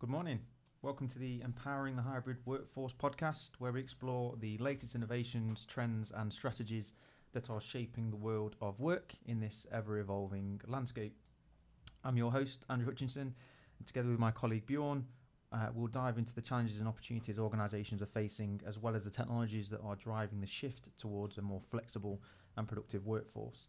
Good morning. Welcome to the Empowering the Hybrid Workforce podcast, where we explore the latest innovations, trends, and strategies that are shaping the world of work in this ever-evolving landscape. I'm your host, Andrew Hutchinson, and together with my colleague Bjorn, we'll dive into the challenges and opportunities organisations are facing, as well as the technologies that are driving the shift towards a more flexible and productive workforce.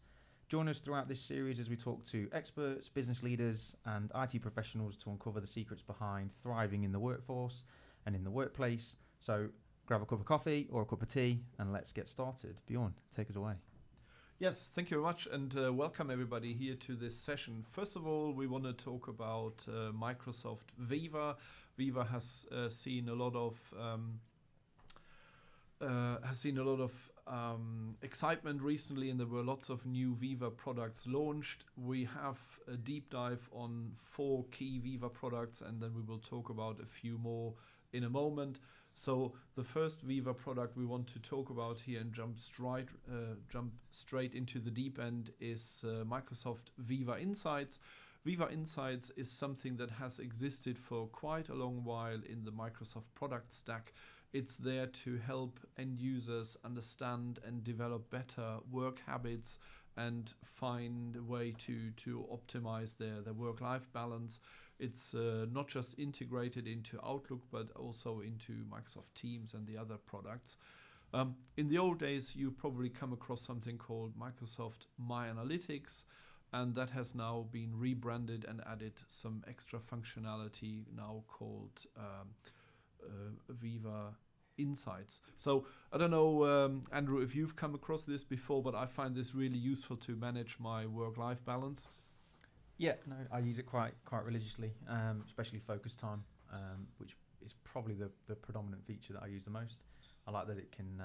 Join us throughout this series as we talk to experts, business leaders, and IT professionals to uncover the secrets behind thriving in the workforce and in the workplace. So grab a cup of coffee or a cup of tea and let's get started. Bjorn, take us away. Yes, thank you very much, and welcome everybody here to this session. First of all, we want to talk about Microsoft Viva. Viva has seen a lot of excitement recently, and there were lots of new Viva products launched. We have a deep dive on 4 key Viva products, and then we will talk about a few more in a moment. So the first Viva product we want to talk about here and jump straight into the deep end is Microsoft Viva Insights. Viva Insights is something that has existed for quite a long while in the Microsoft product stack. It's there to help end users understand and develop better work habits and find a way to optimize their work-life balance. It's not just integrated into Outlook, but also into Microsoft Teams and the other products. In the old days, you've probably come across something called Microsoft My Analytics, and that has now been rebranded and added some extra functionality now called Viva Insights. So I don't know, Andrew, if you've come across this before, but I find this really useful to manage my work-life balance. Yeah, no, I use it quite religiously, especially focus time, which is probably the predominant feature that I use the most. I like that it can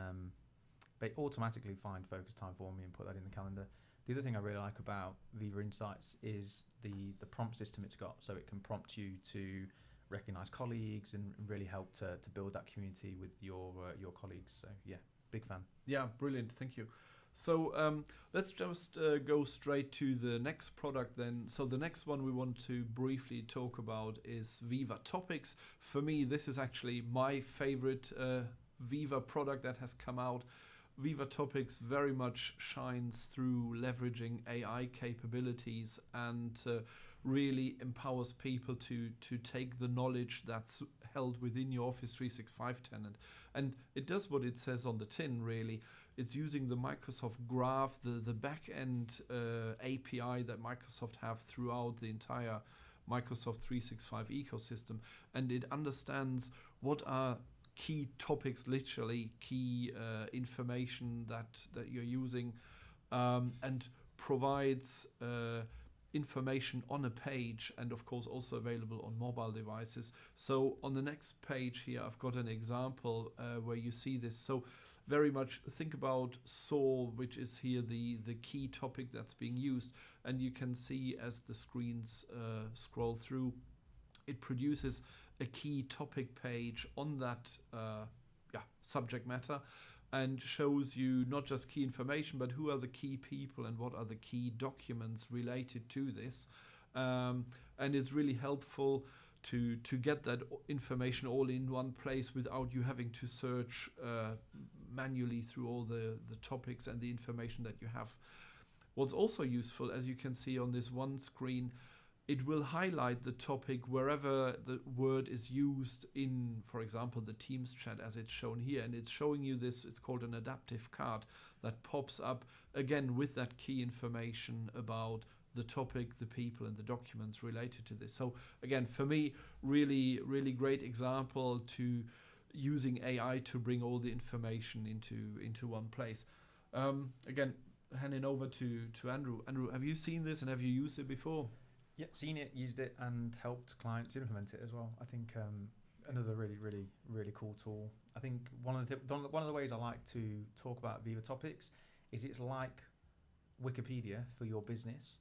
automatically find focus time for me and put that in the calendar. The other thing I really like about Viva Insights is the prompt system it's got, so it can prompt you to recognize colleagues and really help to build that community with your colleagues. So yeah, big fan. Yeah, brilliant. Thank you. So let's just go straight to the next product then. So the next one we want to briefly talk about is Viva Topics. For me, this is actually my favorite Viva product that has come out. Viva Topics very much shines through leveraging AI capabilities and really empowers people to take the knowledge that's held within your Office 365 tenant. And it does what it says on the tin, really. It's using the Microsoft Graph, the back-end API that Microsoft have throughout the entire Microsoft 365 ecosystem. And it understands what are key topics, literally key information that you're using, and provides information on a page, and of course also available on mobile devices. So on the next page here I've got an example where you see this. So very much think about SOAR, which is here the key topic that's being used, and you can see as the screens scroll through, it produces a key topic page on that subject matter, and shows you not just key information, but who are the key people and what are the key documents related to this. And it's really helpful to get that information all in one place without you having to search manually through all the topics and the information that you have. What's also useful, as you can see on this one screen, it will highlight the topic wherever the word is used in, for example, the Teams chat as it's shown here. And it's showing you this, it's called an adaptive card that pops up again with that key information about the topic, the people, and the documents related to this. So again, for me, really, really great example to using AI to bring all the information into one place. Again, handing over to Andrew. Andrew, have you seen this and have you used it before? Yeah, seen it, used it, and helped clients implement it as well. I think another really cool tool. I think one of the ways I like to talk about Viva Topics is it's like Wikipedia for your business,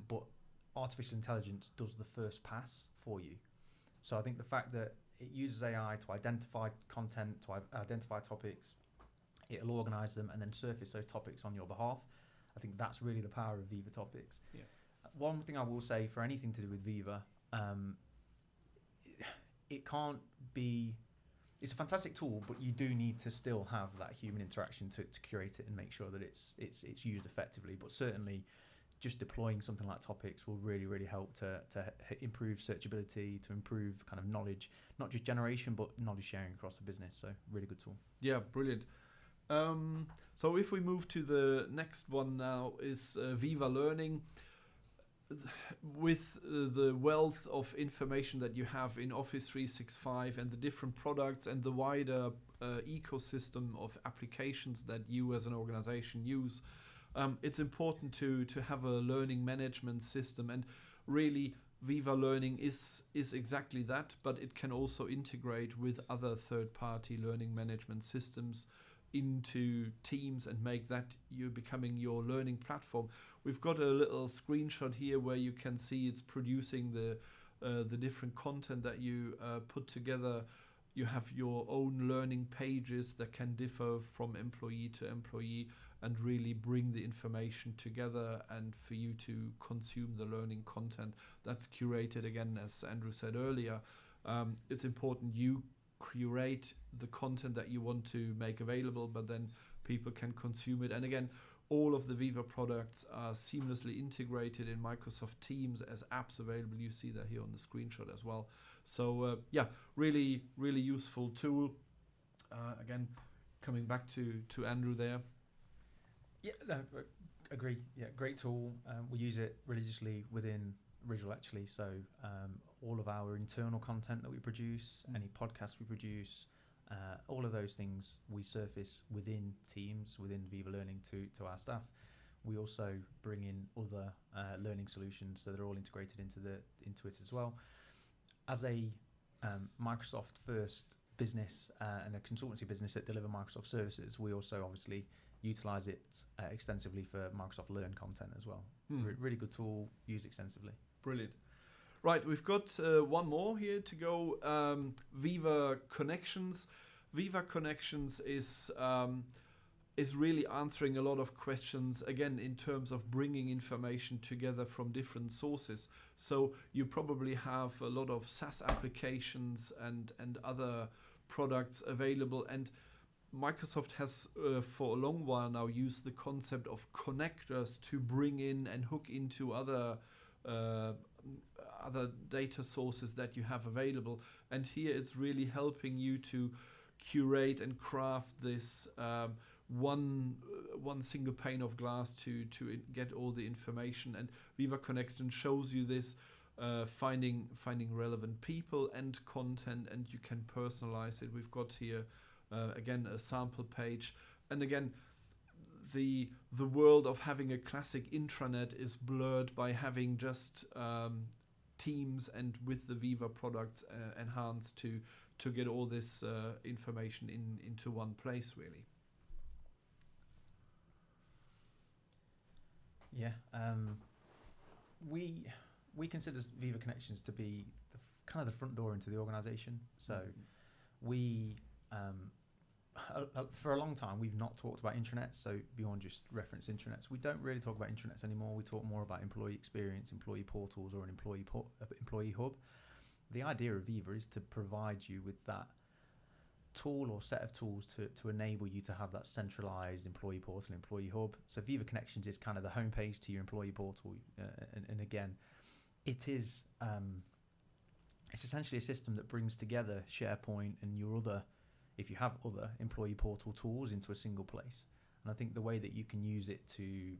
but artificial intelligence does the first pass for you. So I think the fact that it uses AI to identify content, to identify topics, it'll organize them and then surface those topics on your behalf. I think that's really the power of Viva Topics. Yeah. One thing I will say for anything to do with Viva, it can't be. It's a fantastic tool, but you do need to still have that human interaction to curate it and make sure that it's used effectively. But certainly, just deploying something like Topics will really help to improve searchability, to improve kind of knowledge, not just generation, but knowledge sharing across the business. So really good tool. Yeah, brilliant. So if we move to the next one now is Viva Learning. With the wealth of information that you have in Office 365 and the different products and the wider ecosystem of applications that you as an organization use, it's important to have a learning management system. And really, Viva Learning is exactly that, but it can also integrate with other third-party learning management systems into Teams and make that you becoming your learning platform. We've got a little screenshot here where you can see it's producing the different content that you put together. You have your own learning pages that can differ from employee to employee and really bring the information together and for you to consume the learning content that's curated. Again, as Andrew said earlier, it's important you curate the content that you want to make available, but then people can consume it. And again, all of the Viva products are seamlessly integrated in Microsoft Teams as apps available. You see that here on the screenshot as well. So yeah, really useful tool. Again, coming back to Andrew there. Yeah, no, agree. Yeah, great tool. We use it religiously within Visual actually. So all of our internal content that we produce, any podcasts we produce, all of those things we surface within Teams, within Viva Learning to our staff. We also bring in other learning solutions, so they're all integrated into it as well. As a Microsoft first business and a consultancy business that deliver Microsoft services, we also obviously utilize it extensively for Microsoft Learn content as well. Really good tool, used extensively. Brilliant. Right, we've got one more here to go. Viva Connections. Viva Connections is really answering a lot of questions, again, in terms of bringing information together from different sources. So you probably have a lot of SaaS applications and other products available. And Microsoft has, for a long while now, used the concept of connectors to bring in and hook into other data sources that you have available. And here it's really helping you to curate and craft this one single pane of glass to get all the information. And Viva Connection shows you this, finding relevant people and content, and you can personalize it. We've got here again a sample page, and again the world of having a classic intranet is blurred by having just Teams and with the Viva products enhanced to get all this information into one place, really. Yeah, we consider Viva Connections to be kind of the front door into the organisation. So we, for a long time, we've not talked about intranets. So beyond just reference intranets, we don't really talk about intranets anymore. We talk more about employee experience, employee portals, or an employee hub. The idea of Viva is to provide you with that tool or set of tools to enable you to have that centralized employee portal, employee hub. So Viva Connections is kind of the homepage to your employee portal, and again, it is it's essentially a system that brings together SharePoint and your other, if you have other employee portal tools, into a single place. And I think the way that you can use it to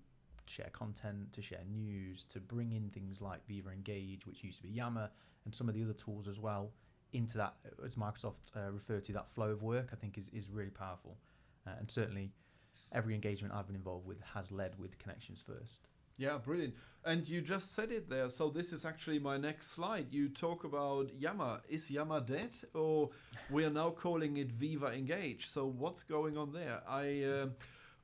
share content, to share news, to bring in things like Viva Engage, which used to be Yammer, and some of the other tools as well, into that, as Microsoft referred to, that flow of work, I think is really powerful. And certainly every engagement I've been involved with has led with Connections first. Yeah, brilliant. And you just said it there. So this is actually my next slide. You talk about Yammer. Is Yammer dead? Or we are now calling it Viva Engage. So what's going on there?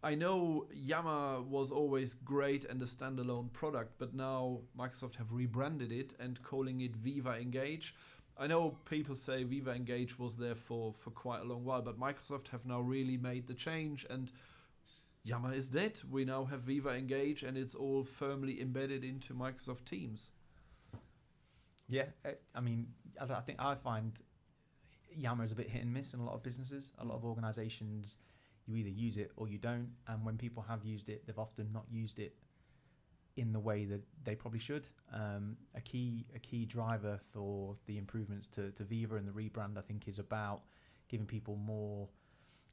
I know Yammer was always great and a standalone product, but now Microsoft have rebranded it and calling it Viva Engage. I know people say Viva Engage was there for quite a long while, but Microsoft have now really made the change, and Yammer is dead. We now have Viva Engage, and it's all firmly embedded into Microsoft Teams. Yeah, I mean, I think I find Yammer is a bit hit and miss in a lot of businesses. A lot of organisations, you either use it or you don't. And when people have used it, they've often not used it in the way that they probably should. A key driver for the improvements to Viva and the rebrand, I think, is about giving people more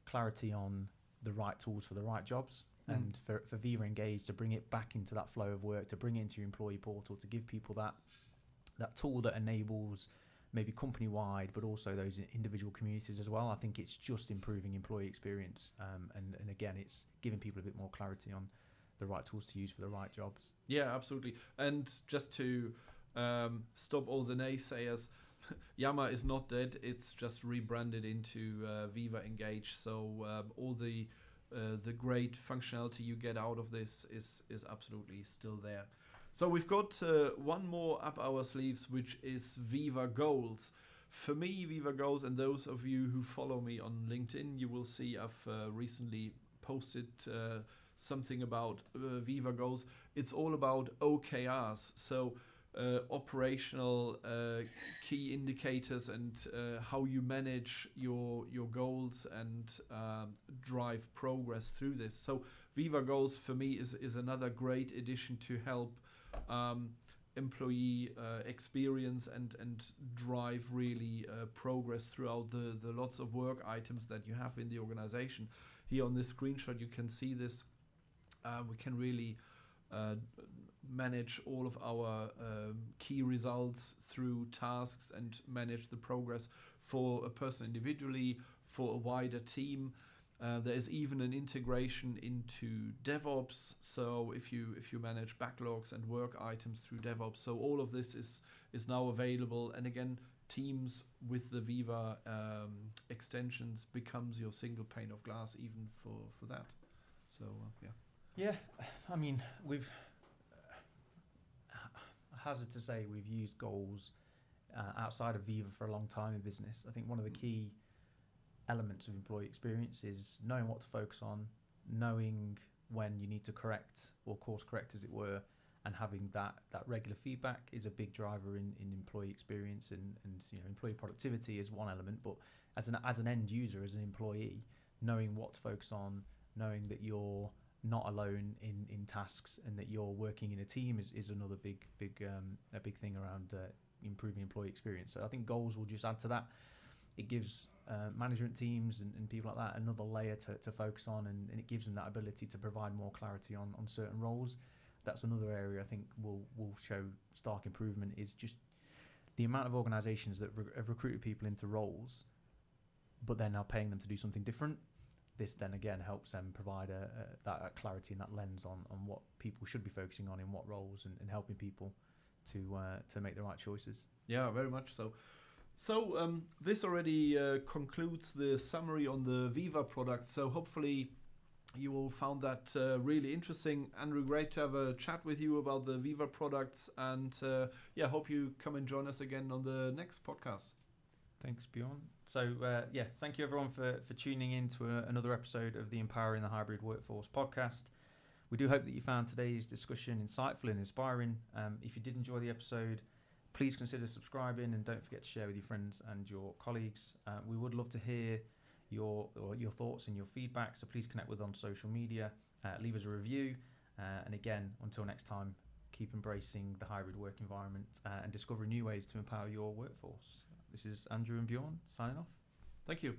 clarity on the right tools for the right jobs. And for Viva Engage to bring it back into that flow of work, to bring it into your employee portal, to give people that tool that enables maybe company-wide, but also those individual communities as well. I think it's just improving employee experience. And again, it's giving people a bit more clarity on the right tools to use for the right jobs. Yeah, absolutely. And just to stop all the naysayers, Yammer is not dead. It's just rebranded into Viva Engage. So all the great functionality you get out of this is absolutely still there. So we've got one more up our sleeves, which is Viva Goals. For me, Viva Goals, and those of you who follow me on LinkedIn, you will see I've recently posted something about Viva Goals. It's all about OKRs, so operational key indicators and how you manage your goals and drive progress through this. So Viva Goals for me is another great addition to help employee experience and drive really progress throughout the lots of work items that you have in the organization. Here on this screenshot you can see this. We can really manage all of our key results through tasks and manage the progress for a person individually, for a wider team. There is even an integration into DevOps, so if you manage backlogs and work items through DevOps, so all of this is now available. And again, Teams with the Viva extensions becomes your single pane of glass even for that. So Yeah, I mean, we've hazard to say we've used goals outside of Viva for a long time in business. I think one of the key elements of employee experience is knowing what to focus on, knowing when you need to correct or course correct, as it were, and having that regular feedback is a big driver in employee experience and employee productivity is one element. But as an end user, as an employee, knowing what to focus on, knowing that you're not alone in tasks and that you're working in a team is another big thing around improving employee experience. So I think goals will just add to that. It gives management teams and people like that another layer to focus on, and it gives them that ability to provide more clarity on certain roles. That's another area I think will show stark improvement, is just the amount of organisations that have recruited people into roles but they're now paying them to do something different. This then again helps them provide that clarity and that lens on what people should be focusing on in what roles, and helping people to make the right choices. Yeah, very much so. So this already concludes the summary on the Viva product. So hopefully you all found that really interesting. Andrew, great to have a chat with you about the Viva products, and hope you come and join us again on the next podcast. Thanks, Bjorn. So thank you everyone for tuning in to another episode of the Empowering the Hybrid Workforce podcast. We do hope that you found today's discussion insightful and inspiring. If you did enjoy the episode, please consider subscribing, and don't forget to share with your friends and your colleagues. We would love to hear your thoughts and your feedback, so please connect with us on social media, leave us a review, and again, until next time, keep embracing the hybrid work environment and discover new ways to empower your workforce. This is Andrew and Bjorn signing off. Thank you.